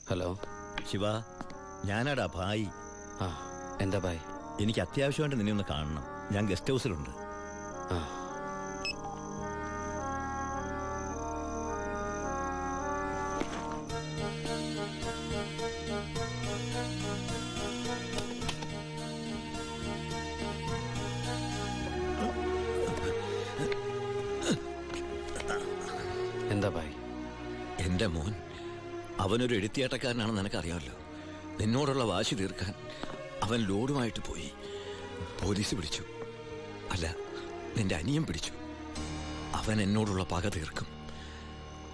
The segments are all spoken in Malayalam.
ഹലോ ശിവ, ഞാനാടാ ഭായി. ആ എന്താ ഭായ്? എനിക്ക് അത്യാവശ്യമായിട്ട് നിന്നെ ഒന്ന് കാണണം. ഞാൻ ഗസ്റ്റ് ഹൗസിലുണ്ട്. ആ എന്താ ഭായ്? എൻ്റെ മോൻ അവനൊരു എഴുത്തിയാട്ടക്കാരനാണെന്ന് നിനക്കറിയാമല്ലോ. നിന്നോടുള്ള വാശി തീർക്കാൻ അവൻ ലോഡുമായിട്ട് പോയി. പോലീസ് പിടിച്ചു. അല്ല, നിന്റെ അനിയൻ പിടിച്ചു. അവൻ എന്നോടുള്ള പക തീർക്കും.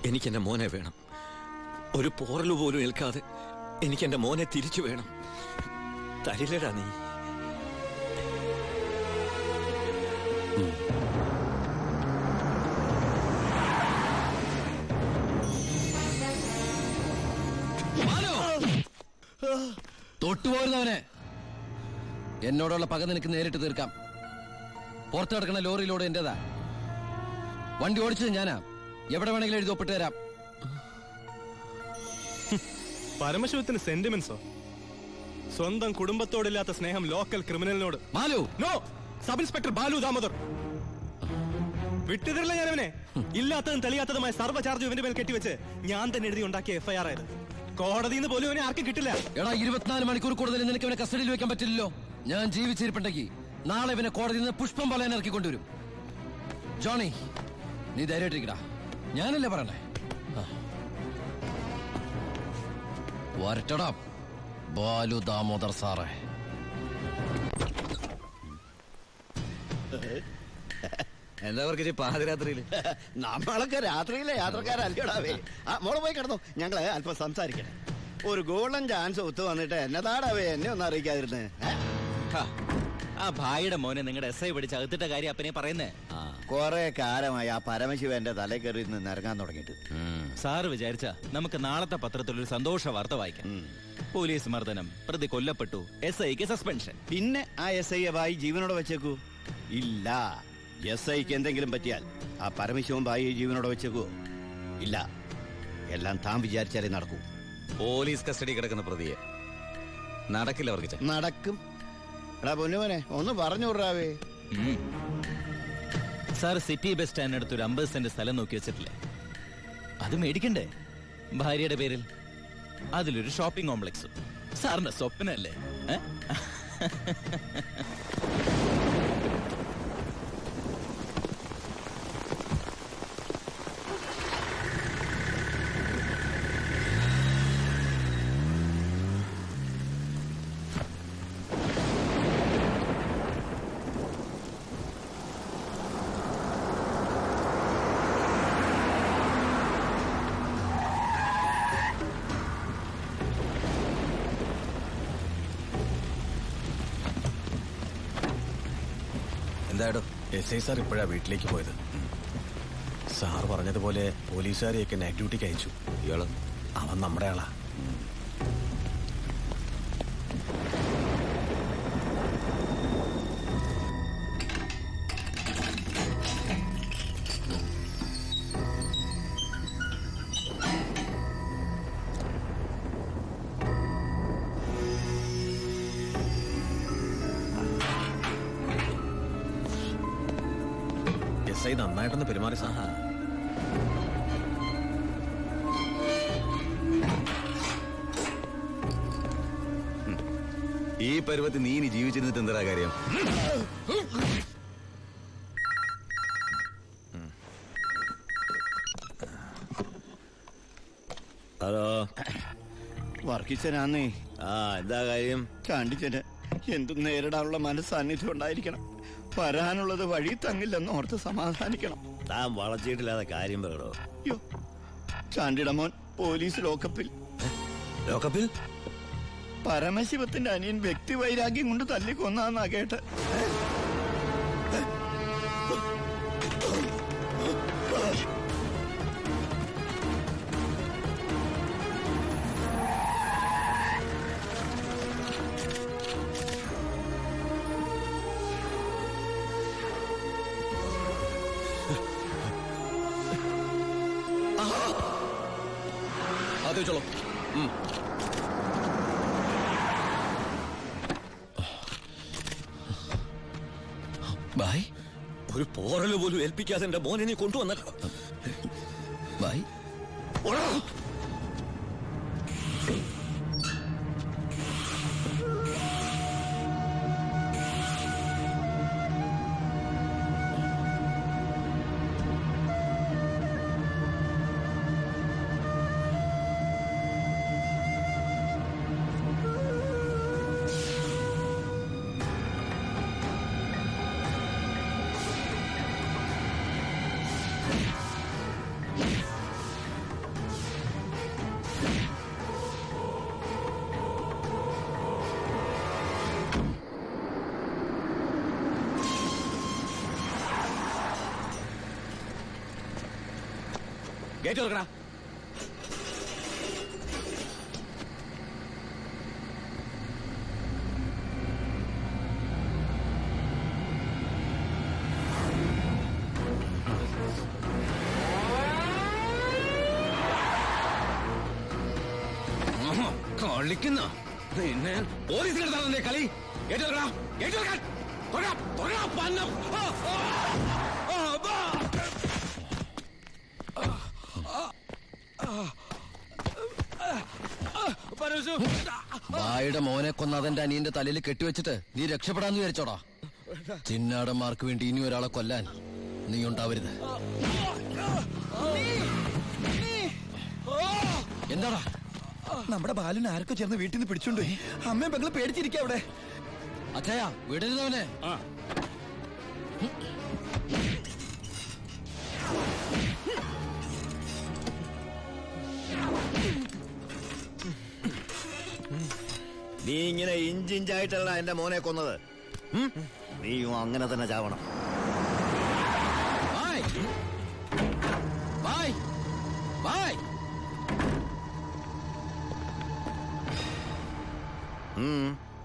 എനിക്കെൻ്റെ മോനെ വേണം. ഒരു പോറൽ പോലും ഏൽക്കാതെ എനിക്കെൻ്റെ മോനെ തിരിച്ചു വേണം. തരില്ലടാ നീ. തൊട്ടുപോരുന്നവനെ, എന്നോടുള്ള പക നിനക്ക് നേരിട്ട് തീർക്കാം. പുറത്ത് കിടക്കുന്ന ലോറിയിലൂടെ എന്റേതാ. വണ്ടി ഓടിച്ചത് ഞാനാ. എവിടെ വേണമെങ്കിലും എഴുതി ഒപ്പിട്ട് തരാം. പരമശിവത്തിന് സെന്റിമെന്റ്സോ? സ്വന്തം കുടുംബത്തോടില്ലാത്ത സ്നേഹം ലോക്കൽ ക്രിമിനലിനോട്. Balu, no, sub inspector Balu Damodar. വിട്ടുതരില്ല ഞാനവനെ. ഇല്ലാത്തതും തെളിയാത്തതുമായ സർവ്വ ചാർജ് ഇവന്റെ മേൽ കെട്ടിവെച്ച് ഞാൻ തന്നെ എഴുതി ഉണ്ടാക്കിയ FIR ആയത്. കോടതിയിൽ നിന്ന് പോലും അവനെ ആർക്കും കിട്ടില്ല. എടാ, 24 മണിക്കൂർ കൂടുതൽ നിനക്ക് ഇവനെ കസ്റ്റഡിയിൽ വെക്കാൻ പറ്റില്ലല്ലോ. ഞാൻ ജീവിച്ചിരിപ്പുണ്ടെങ്കിൽ നാളെ ഇവനെ കോടതിയിൽ നിന്ന് പുഷ്പം പോലെ ഇറക്കി കൊണ്ടുവരും. ജോണി, നീ ധൈര്യമായിട്ടിരിക്കടാ. ഞാനല്ലേ പറയണേ. വരട്ടടാ ബാലു ദാമോദർ സാറേ. എന്താ അവർക്ക് പാതിരാത്രിയില്? നമ്മളൊക്കെ രാത്രിയിലെ യാത്രക്കാരല്ലോടാവേ. മോളെ പോയി കിടന്നോ, ഞങ്ങള് അല്പം സംസാരിക്കണം. ഒരു ഗോൾഡൻ ചാൻസ് ഒത്തു വന്നിട്ട് എന്നതാടാവേ എന്നെ ഒന്നും അറിയിക്കാതിരുന്നേ. ആ ഭായിയുടെ മോനെ നിങ്ങളുടെ SI പിടിച്ച് അകത്തിട്ട കാര്യം അപ്പനെ പറയുന്നേ. കൊറേ കാലമായി ആ പരമശിവന്റെ തല കയറി നിന്ന് ഇറങ്ങാൻ തുടങ്ങിയിട്ട്. സാറ് വിചാരിച്ച നമുക്ക് നാളത്തെ പത്രത്തിലൊരു സന്തോഷ വാർത്ത വായിക്കാം. പോലീസ് മർദ്ദനം, പ്രതി കൊല്ലപ്പെട്ടു, SIക്ക് സസ്പെൻഷൻ. പിന്നെ ആ SI ഭായി ജീവനോടെ വെച്ചേക്കൂ? ഇല്ല. SIക്ക് എന്തെങ്കിലും പറ്റിയാൽ ആ പരമശിവൻ ഭായി ജീവനോടെ വെച്ചേക്കൂ? ഇല്ല. എല്ലാം താൻ വിചാരിച്ചാലേ നടക്കൂ. പോലീസ് കസ്റ്റഡി കിടക്കുന്ന പ്രതിയെ നടക്കില്ല അവർക്ക്. നടക്കും. എടാ പൊന്നുമോനെ, ഒന്ന് പറഞ്ഞു വിടാവേ. സാർ സിറ്റി ബസ് സ്റ്റാൻഡിനടുത്ത് ഒരു 50 സെന്റ് സ്ഥലം നോക്കി വെച്ചിട്ടില്ലേ? അത് മേടിക്കണ്ടേ ഭാര്യയുടെ പേരിൽ? അതിലൊരു ഷോപ്പിംഗ് കോംപ്ലക്സ്. സാറിന്റെ സ്വപ്നല്ലേ? എന്തായാലും SI സാർ ഇപ്പോഴാ വീട്ടിലേക്ക് പോയത്. സാർ പറഞ്ഞതുപോലെ പോലീസുകാരെയൊക്കെ നൈറ്റ് ഡ്യൂട്ടിക്ക് അയച്ചു. ഇയാള് അവൻ നമ്മുടെ ആളാ. SI നന്നായിട്ടൊന്ന് പെരുമാറി സാർ. ഈ പരുവത്തിൽ നീ ഇനി ജീവിച്ചിരുന്നിട്ട് എന്താ കാര്യം? ഹലോ, വർക്കിച്ചനാന്നേ. എന്താ കാര്യം? ചാണ്ടിച്ചന് എന്തും നേരിടാനുള്ള മനസ്സാന്നിധ്യം ഉണ്ടായിരിക്കണം. വരാനുള്ളത് വഴി തങ്ങില്ലെന്ന് ഓർത്ത് സമാധാനിക്കണം. താൻ വളച്ചിട്ടില്ലാതെ കാര്യം പറയടോ. അയ്യോ, ചാണ്ടിയുടെ മോൻ പോലീസ് ലോക്കപ്പിൽ. ലോക്കപ്പിൽ? പരമശിവത്തിന്റെ അനിയൻ വ്യക്തി വൈരാഗ്യം കൊണ്ട് തല്ലിക്കൊന്നാന്നാ കേട്ട്. അത് വെച്ചോളൂ. ബായ് ഒരു പോറല് പോലും ഏൽപ്പിക്കാതെ എന്റെ മോനെ നീ കൊണ്ടുവന്നല്ലോ. Bye gate തുറക്കടാ. കളിക്കുന്ന പിന്നെ പോലീസിലെടുത്താണല്ലേ കളി. ഗേറ്റ് തുറക്കടാ. ഗേറ്റ് തുറക്കാൻ. പന്നം. ബായുടെ മോനെ കൊന്ന അതെന്റെ അനിയന്റെ തലയിൽ കെട്ടിവെച്ചിട്ട് നീ രക്ഷപ്പെടാന്ന് വിചാരിച്ചോടാ. ചിന്നാടന്മാർക്ക് വേണ്ടി ഇനി ഒരാളെ കൊല്ലാൻ നീ ഉണ്ടാവരുത്. എന്താടാ? നമ്മുടെ ബാലിനെ ആർക്കോ ചേർന്ന് വീട്ടിൽ നിന്ന് പിടിച്ചോണ്ട് പോയി. അമ്മയും പെങ്ങള് പേടിച്ചിരിക്കുക അവിടെ. അച്ഛയാ വിടരുതവനെ. നീ ഇങ്ങനെ ഇഞ്ചിഞ്ചായിട്ടല്ല എന്റെ മോനെ കൊന്നത്. നീയും അങ്ങനെ തന്നെ ചാവണം.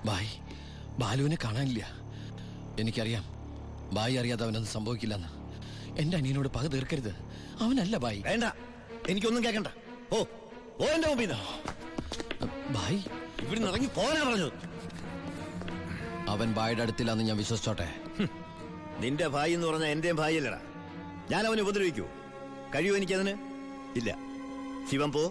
ബായ് ബാലുവിനെ കാണാനില്ല. എനിക്കറിയാം ബായി അറിയാതെ അവനൊന്നും സംഭവിക്കില്ലെന്ന്. എന്റെ അനിയനോട് പക തീർക്കരുത്. അവനല്ല ബായി. വേണ്ട, എനിക്കൊന്നും കേൾക്കണ്ട. ഓ ഓ എന്റെ മുമ്പിൽ ബായി ഇവിടുന്ന് ഇറങ്ങി പോകാനാ പറഞ്ഞത്. അവൻ ബായുടെ അടുത്തില്ലാന്ന് ഞാൻ വിശ്വസിച്ചോട്ടെ. നിന്റെ ഭായി എന്ന് പറഞ്ഞാൽ എന്റെയും ഭായി അല്ലടാ. ഞാൻ അവനെ ഉപദ്രവിക്കൂ? കഴിയൂ എനിക്കതിന്? ഇല്ല. ശിവൻ പോ.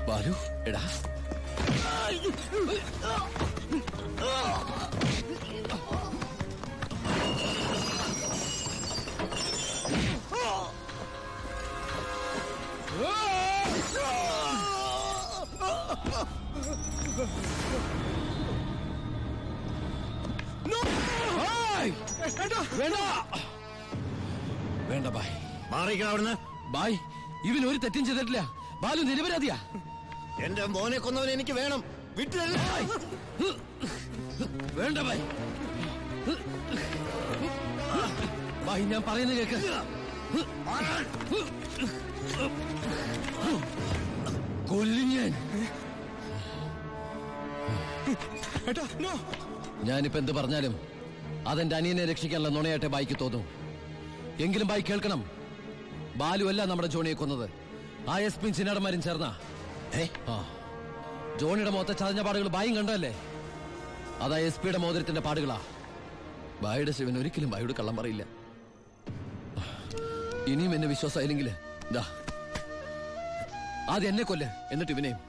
ബാലു എടാ, വേണ്ട ബായ്, മാറിക്കണം അവിടുന്ന്. ബായ് ഇവൻ ഒരു തെറ്റും ചെയ്തിട്ടില്ല. ബാലു നിരപരാധിയാ. എന്റെ മോനെ കൊന്നവനെ എനിക്ക് വേണം. വിട്ടില്ല. വേണ്ട ബായ്. ബായ് ഞാൻ പറയുന്നത് കേക്ക്. കൊല്ലും ഞാനിപ്പോ എന്ത് പറഞ്ഞാലും അതെന്റെ അനിയനെ രക്ഷിക്കാനുള്ള നുണയാട്ടെ ബായിക്ക് തോന്നും. എങ്കിലും ബായി കേൾക്കണം, ബാലു അല്ല നമ്മുടെ ജോണിയെ കൊന്നത്. ആ എസ് പിയും ചിന്നാടന്മാരും ചേർന്ന ജോണിയുടെ മുഖത്തെ ചതഞ്ഞ പാടുകൾ ബായും കണ്ടല്ലേ? അതാ എസ് പിയുടെ മോതിരത്തിന്റെ പാടുകളാ. ബായുടെ ശിവൻ ഒരിക്കലും ബായോട് കള്ളം പറയില്ല. ഇനിയും എന്നെ വിശ്വാസമായില്ലെങ്കിൽ ദാ ആദ്യം എന്നെ കൊല്ല്, എന്നിട്ട് ഇവനെയും.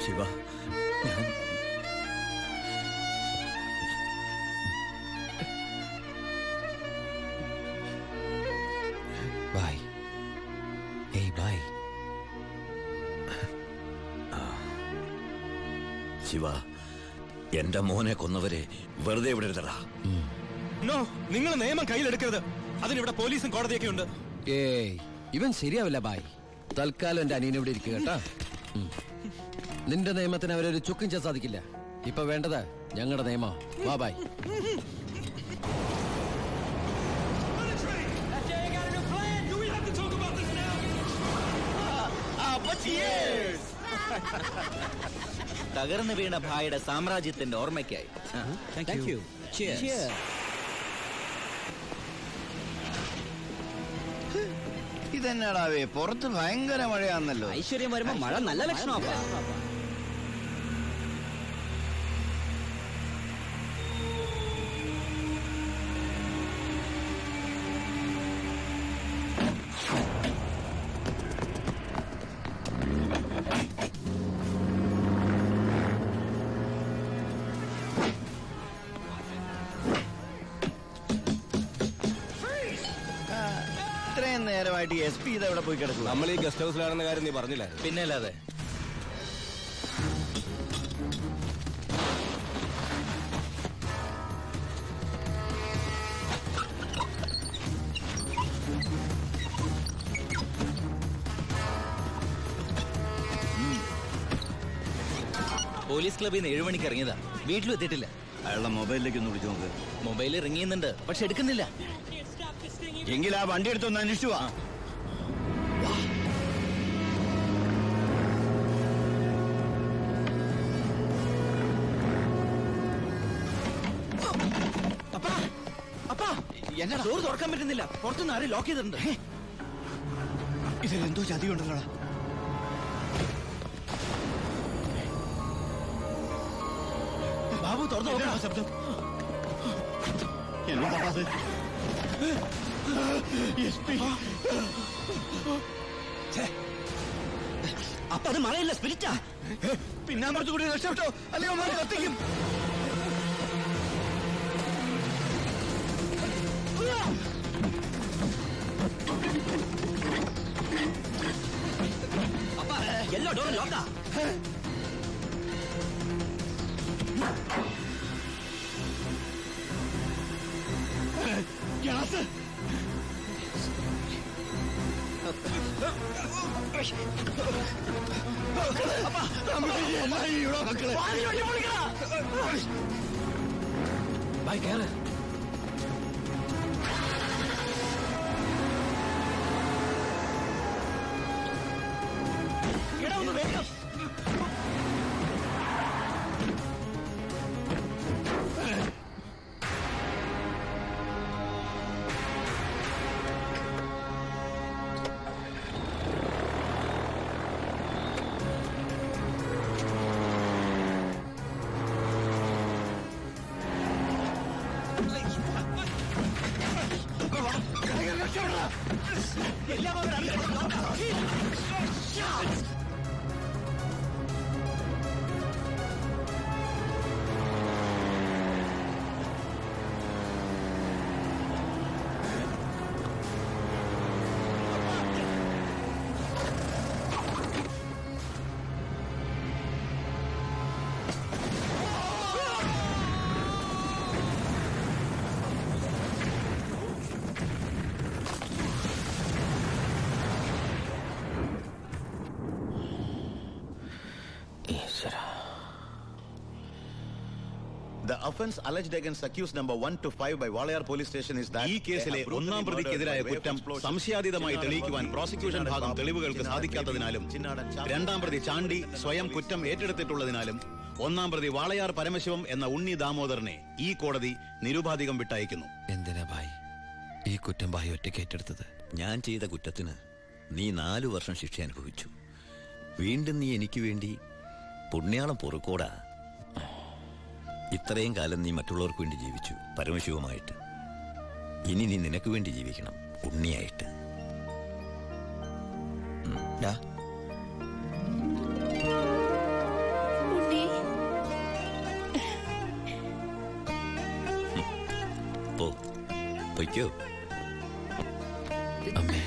ശിവ, ഞാൻ ബായ്. ഏയ് ബായ്. ശിവ, എന്റെ മോനെ കൊന്നവരെ വെറുതെ വിടരുതടാ. നോ, നിങ്ങൾ നിയമം കയ്യിലെടുക്കരുത്. അതിനിവിടെ പോലീസും കോടതിയൊക്കെ ഉണ്ട്. ഏയ്, ഇവൻ ശരിയാവില്ല ബായ്. തൽക്കാലം എന്റെ അനിയനെ ഇവിടെ ഇരിക്കുക കേട്ടാ. നിന്റെ നിയമത്തിന് അവരൊരു ചുക്കും ചെയ്യാൻ സാധിക്കില്ല. ഇപ്പൊ വേണ്ടത് ഞങ്ങളുടെ നിയമം. വാ ബായ്. തകർന്നു വീണ ഭായിയുടെ സാമ്രാജ്യത്തിന്റെ ഓർമ്മയ്ക്കായി. ഇതെന്നാടാവേ, പുറത്ത് ഭയങ്കര മഴയാന്നല്ലോ. ഐശ്വര്യം വരുമ്പോ മഴ നല്ല ലക്ഷണമാ. ഇത്രയും നേരമായിട്ട് SP ഇതെവിടെ പോയി കിടക്കും? നമ്മൾ ഈ ഗസ്റ്റ് ഹൗസിലാണെന്ന കാര്യം നീ പറഞ്ഞില്ലേ? പിന്നെ അല്ലാതെ. പോലീസ് ക്ലബിൽ നിന്ന് 7 മണിക്ക് ഇറങ്ങിയതാ. വീട്ടിലും എത്തിയിട്ടില്ല. അയാളുടെ മൊബൈലിലേക്ക് ഒന്ന് വിളിച്ചു നോക്ക്. മൊബൈൽ റിങ് ചെയ്യുന്നുണ്ട്, പക്ഷെ എടുക്കുന്നില്ല. എങ്കിൽ ആ വണ്ടി എടുത്തൊന്ന് അന്വേഷിച്ചു വാ. എന്നടാ ഡോർ തുറക്കാൻ പറ്റുന്നില്ല. പുറത്തുനിന്ന് ആരും ലോക്ക് ചെയ്തിട്ടുണ്ട്. ഇതിലെന്തോ ചതിയുണ്ടല്ലോ. ബാബു തുറന്നു നോക്കണം. ശബ്ദം അപ്പൊ അത് മഴയില്ല, സ്പിരിറ്റാ. പിന്നാമ്പുറത്ത് കൂടി രക്ഷപ്പെട്ടോ, അല്ലയോ മാറി കത്തിക്കും. അപ്പ എല്ലാ ഡോറും ലോക്കാ. ഗ്യാസ്. ബായ് കേറ്. The offence alleged against accused number 1 to 5 by Walayar police station is that ഈ കേസിലെ ഒന്നാം പ്രതിക്കെതിരായ കുറ്റം സംശയാതീതമായി തെളിയിക്കുവാൻ പ്രോസിക്യൂഷൻ ഭാഗം തെളിവുകൾക്ക് സാധിക്കാത്തതിനാലും രണ്ടാം പ്രതി ചാണ്ടി സ്വയം കുറ്റം ഏറ്റെടുത്തിട്ടുള്ളതിനാലും ഒന്നാം പ്രതി വാളയാർ പരമശിവം എന്ന ഉണ്ണി ദാമോദരനെ ഈ കോടതി നിരുപാധികം വിട്ടയക്കുന്നു. എന്തിനാ ഭായ് ഈ കുറ്റം ഭായ് ഒറ്റയ്ക്ക് ഏറ്റെടുത്തത്? ഞാൻ ചെയ്ത കുറ്റത്തിന് നീ 4 വർഷം ശിക്ഷ അനുഭവിച്ചു. വീണ്ടും നീ എനിക്ക് വേണ്ടി പുണ്യാളം പൊറുക്കോടാ. ഇത്രയും കാലം നീ മറ്റുള്ളവർക്ക് വേണ്ടി ജീവിച്ചു പരമശിവമായിട്ട്. ഇനി നീ നിനക്ക് വേണ്ടി ജീവിക്കണം ഉണ്ണിയായിട്ട്. പൊയ്ക്കോ. അമ്മേ